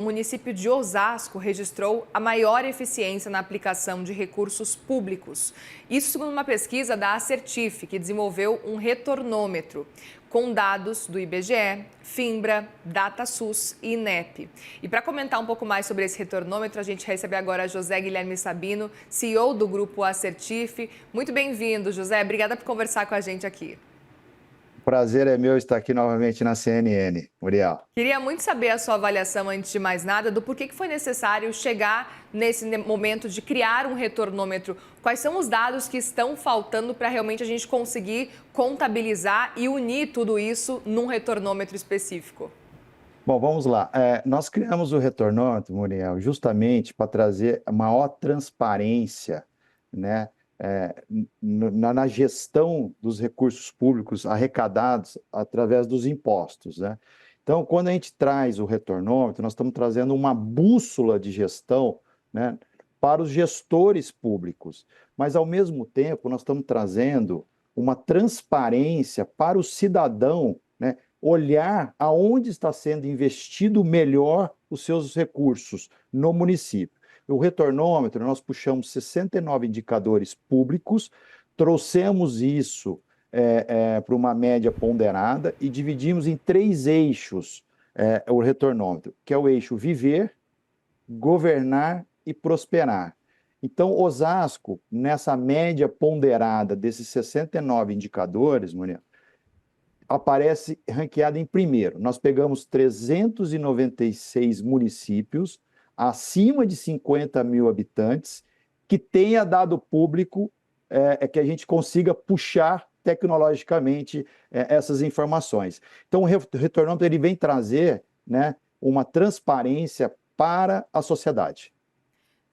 O município de Osasco registrou a maior eficiência na aplicação de recursos públicos. Isso segundo uma pesquisa da Acertif, que desenvolveu um retornômetro com dados do IBGE, Fimbra, DataSUS e INEP. E para comentar um pouco mais sobre esse retornômetro, a gente recebe agora José Guilherme Sabino, CEO do grupo Acertif. Muito bem-vindo, José. Obrigada por conversar com a gente aqui. O prazer é meu estar aqui novamente na CNN, Muriel. Queria muito saber a sua avaliação, antes de mais nada, do porquê que foi necessário chegar nesse momento de criar um retornômetro. Quais são os dados que estão faltando para realmente a gente conseguir contabilizar e unir tudo isso num retornômetro específico? Bom, vamos lá. Nós criamos o retornômetro, Muriel, justamente para trazer maior transparência, né, na gestão dos recursos públicos arrecadados através dos impostos, né? Então, quando a gente traz o retornômetro, nós estamos trazendo uma bússola de gestão, né, para os gestores públicos, mas, ao mesmo tempo, nós estamos trazendo uma transparência para o cidadão, né, olhar aonde está sendo investido melhor os seus recursos no município. O retornômetro, nós puxamos 69 indicadores públicos, trouxemos isso para uma média ponderada e dividimos em 3 eixos o retornômetro, que é o eixo viver, governar e prosperar. Então, Osasco, nessa média ponderada desses 69 indicadores, Muriel, aparece ranqueado em primeiro. Nós pegamos 396 municípios acima de 50 mil habitantes que tenha dado público que a gente consiga puxar tecnologicamente essas informações. Então, o retornômetro ele vem trazer, né, uma transparência para a sociedade.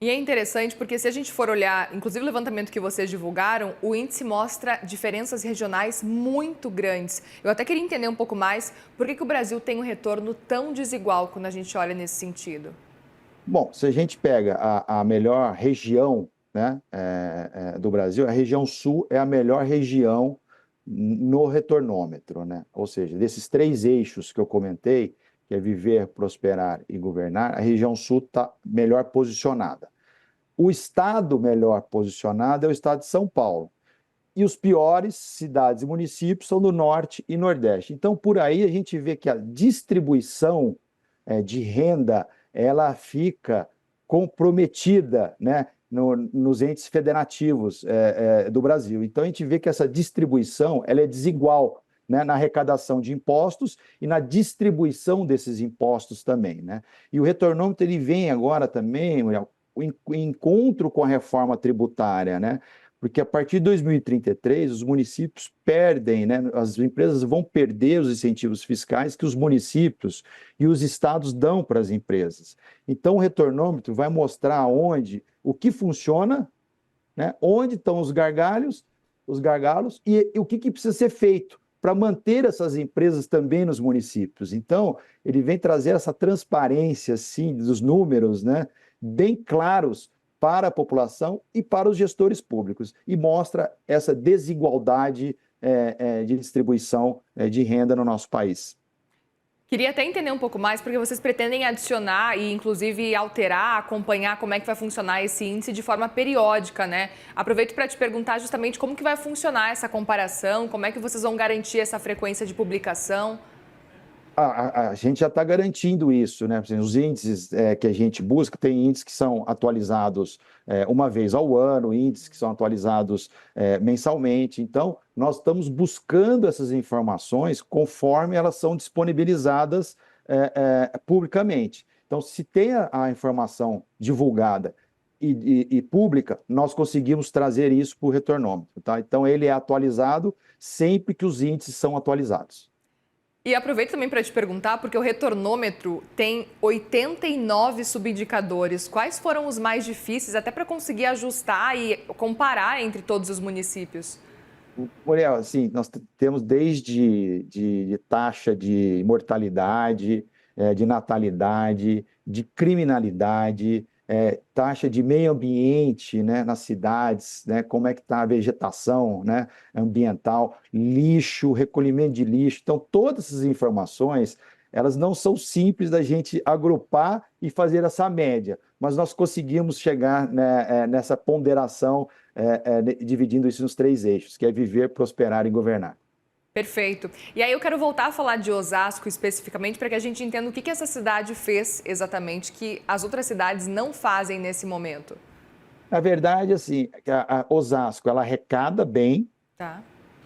E é interessante porque se a gente for olhar, inclusive o levantamento que vocês divulgaram, o índice mostra diferenças regionais muito grandes. Eu até queria entender um pouco mais por que o Brasil tem um retorno tão desigual quando a gente olha nesse sentido. Bom, se a gente pega a melhor região, né, do Brasil, a região sul é a melhor região no retornômetro, né? Ou seja, desses 3 eixos que eu comentei, que é viver, prosperar e governar, a região sul está melhor posicionada. O estado melhor posicionado é o estado de São Paulo. E os piores cidades e municípios são do norte e nordeste. Então, por aí a gente vê que a distribuição de renda ela fica comprometida, né, nos entes federativos do Brasil. Então, a gente vê que essa distribuição ela é desigual, né, na arrecadação de impostos e na distribuição desses impostos também, né? E o retornômetro ele vem agora também, o encontro com a reforma tributária, né? Porque a partir de 2033, os municípios perdem, né? As empresas vão perder os incentivos fiscais que os municípios e os estados dão para as empresas. Então, o retornômetro vai mostrar o que funciona, né? Onde estão os gargalos e o que precisa ser feito para manter essas empresas também nos municípios. Então, ele vem trazer essa transparência, assim, dos números, né? Bem claros para a população e para os gestores públicos, e mostra essa desigualdade de distribuição de renda no nosso país. Queria até entender um pouco mais, porque vocês pretendem adicionar e, inclusive, alterar, acompanhar como é que vai funcionar esse índice de forma periódica, né? Aproveito para te perguntar justamente como que vai funcionar essa comparação, como é que vocês vão garantir essa frequência de publicação. A gente já está garantindo isso, né? Os índices que a gente busca, tem índices que são atualizados uma vez ao ano, índices que são atualizados mensalmente. Então, nós estamos buscando essas informações conforme elas são disponibilizadas publicamente. Então, se tem a informação divulgada e pública, nós conseguimos trazer isso para o retornômetro, tá? Então, ele é atualizado sempre que os índices são atualizados. E aproveito também para te perguntar, porque o retornômetro tem 89 subindicadores. Quais foram os mais difíceis, até para conseguir ajustar e comparar entre todos os municípios? Muriel, assim, nós temos desde de taxa de mortalidade, de natalidade, de criminalidade, taxa de meio ambiente, né, nas cidades, né, como é que está a vegetação, né, ambiental, lixo, recolhimento de lixo. Então, todas essas informações, elas não são simples da gente agrupar e fazer essa média, mas nós conseguimos chegar, né, nessa ponderação, dividindo isso nos 3 eixos, que é viver, prosperar e governar. Perfeito. E aí eu quero voltar a falar de Osasco especificamente para que a gente entenda o que essa cidade fez exatamente que as outras cidades não fazem nesse momento. Na verdade, assim, a Osasco, ela arrecada bem, Tá.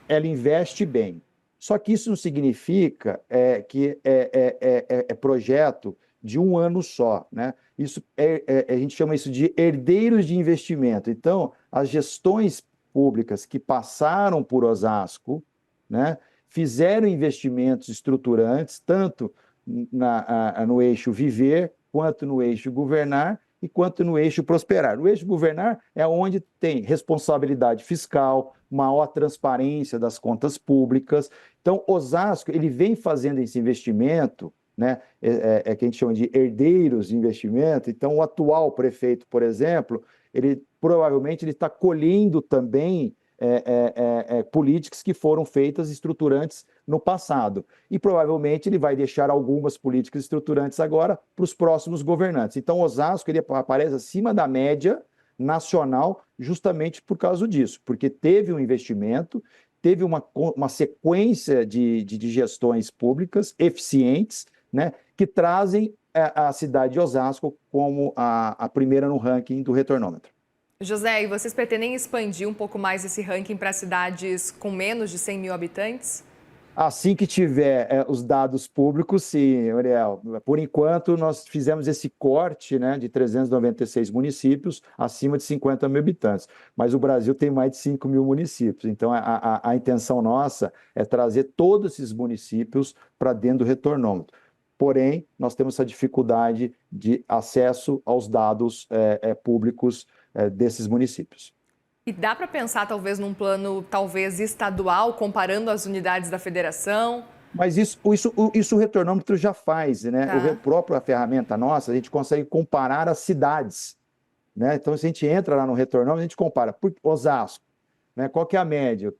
ela investe bem. Só que isso não significa que é projeto de um ano só, né? Isso a gente chama isso de herdeiros de investimento. Então, as gestões públicas que passaram por Osasco, né, fizeram investimentos estruturantes, tanto no eixo viver, quanto no eixo governar, e quanto no eixo prosperar. O eixo governar é onde tem responsabilidade fiscal, maior transparência das contas públicas. Então, Osasco, ele vem fazendo esse investimento, né, que a gente chama de herdeiros de investimento. Então, o atual prefeito, por exemplo, ele provavelmente ele está colhendo também políticas que foram feitas estruturantes no passado. E provavelmente ele vai deixar algumas políticas estruturantes agora para os próximos governantes. Então, Osasco ele aparece acima da média nacional justamente por causa disso, porque teve um investimento, teve uma sequência de gestões públicas eficientes, né, que trazem a cidade de Osasco como a primeira no ranking do retornômetro. José, e vocês pretendem expandir um pouco mais esse ranking para cidades com menos de 100 mil habitantes? Assim que tiver os dados públicos, sim, Ariel. Por enquanto, nós fizemos esse corte, né, de 396 municípios acima de 50 mil habitantes. Mas o Brasil tem mais de 5 mil municípios. Então, a intenção nossa é trazer todos esses municípios para dentro do retornômetro. Porém, nós temos essa dificuldade de acesso aos dados públicos desses municípios. E dá para pensar talvez num plano talvez estadual, comparando as unidades da federação? Mas isso o retornômetro já faz, né? Tá. O próprio a ferramenta nossa, a gente consegue comparar as cidades, né? Então, se a gente entra lá no retornômetro, a gente compara por Osasco, né? Qual que é a média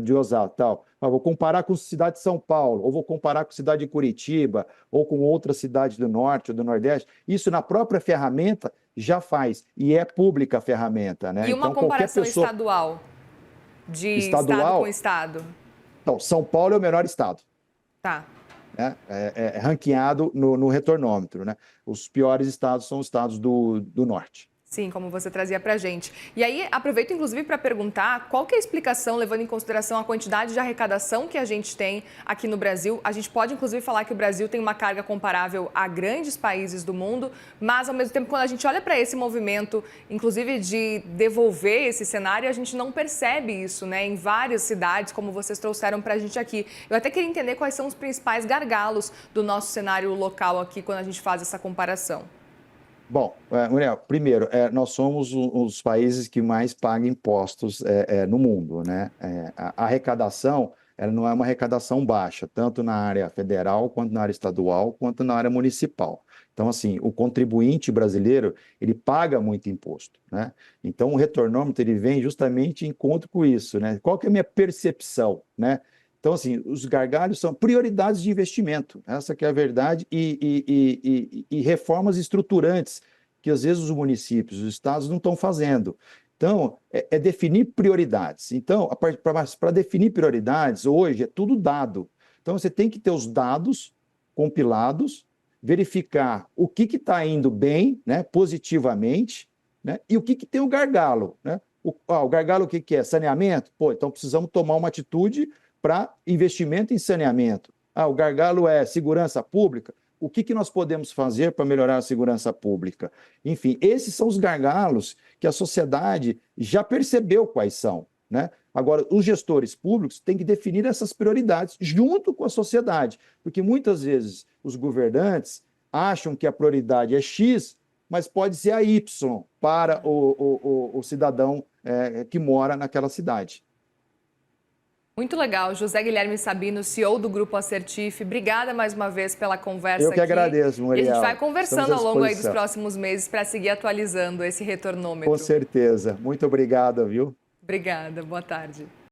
de Osasco, tal? Vou comparar com a cidade de São Paulo, ou vou comparar com a cidade de Curitiba, ou com outras cidades do Norte ou do Nordeste. Isso na própria ferramenta já faz, e é pública a ferramenta, né? E uma Então, qualquer comparação pessoa estadual, de estado com estadual, estado? então, São Paulo é o menor estado. Tá. Né? Ranqueado no retornômetro, né? Os piores estados são os estados do norte. Sim, como você trazia para a gente. E aí, aproveito inclusive para perguntar qual que é a explicação, levando em consideração a quantidade de arrecadação que a gente tem aqui no Brasil. A gente pode inclusive falar que o Brasil tem uma carga comparável a grandes países do mundo, mas ao mesmo tempo, quando a gente olha para esse movimento, inclusive de devolver esse cenário, a gente não percebe isso, né? Em várias cidades, como vocês trouxeram para a gente aqui. Eu até queria entender quais são os principais gargalos do nosso cenário local aqui, quando a gente faz essa comparação. Bom, Muriel, primeiro, nós somos os países que mais pagam impostos no mundo, né? A arrecadação, ela não é uma arrecadação baixa, tanto na área federal, quanto na área estadual, quanto na área municipal. Então, assim, o contribuinte brasileiro, ele paga muito imposto, né? Então, o retornômetro, ele vem justamente em encontro com isso, né? Qual que é a minha percepção, né? Então, assim, os gargalhos são prioridades de investimento, essa que é a verdade, e reformas estruturantes, que às vezes os municípios, os estados não estão fazendo. Então, é definir prioridades. Então, para definir prioridades, hoje é tudo dado. Então, você tem que ter os dados compilados, verificar o que está indo bem, né, positivamente, né, e o que tem o gargalo. Né? O gargalo, o que é? Saneamento? Pô, então precisamos tomar uma atitude para investimento em saneamento. O gargalo é segurança pública. O que nós podemos fazer para melhorar a segurança pública? Enfim, esses são os gargalos que a sociedade já percebeu quais são, né? Agora, os gestores públicos têm que definir essas prioridades junto com a sociedade, porque muitas vezes os governantes acham que a prioridade é X, mas pode ser a Y para o cidadão que mora naquela cidade. Muito legal. José Guilherme Sabino, CEO do Grupo Assertif. Obrigada mais uma vez pela conversa aqui. Eu que agradeço, Muriel. E a gente vai conversando ao longo aí dos disposição. próximos meses para seguir atualizando esse retornômetro. Com certeza. Muito obrigado, viu? Obrigada. Boa tarde.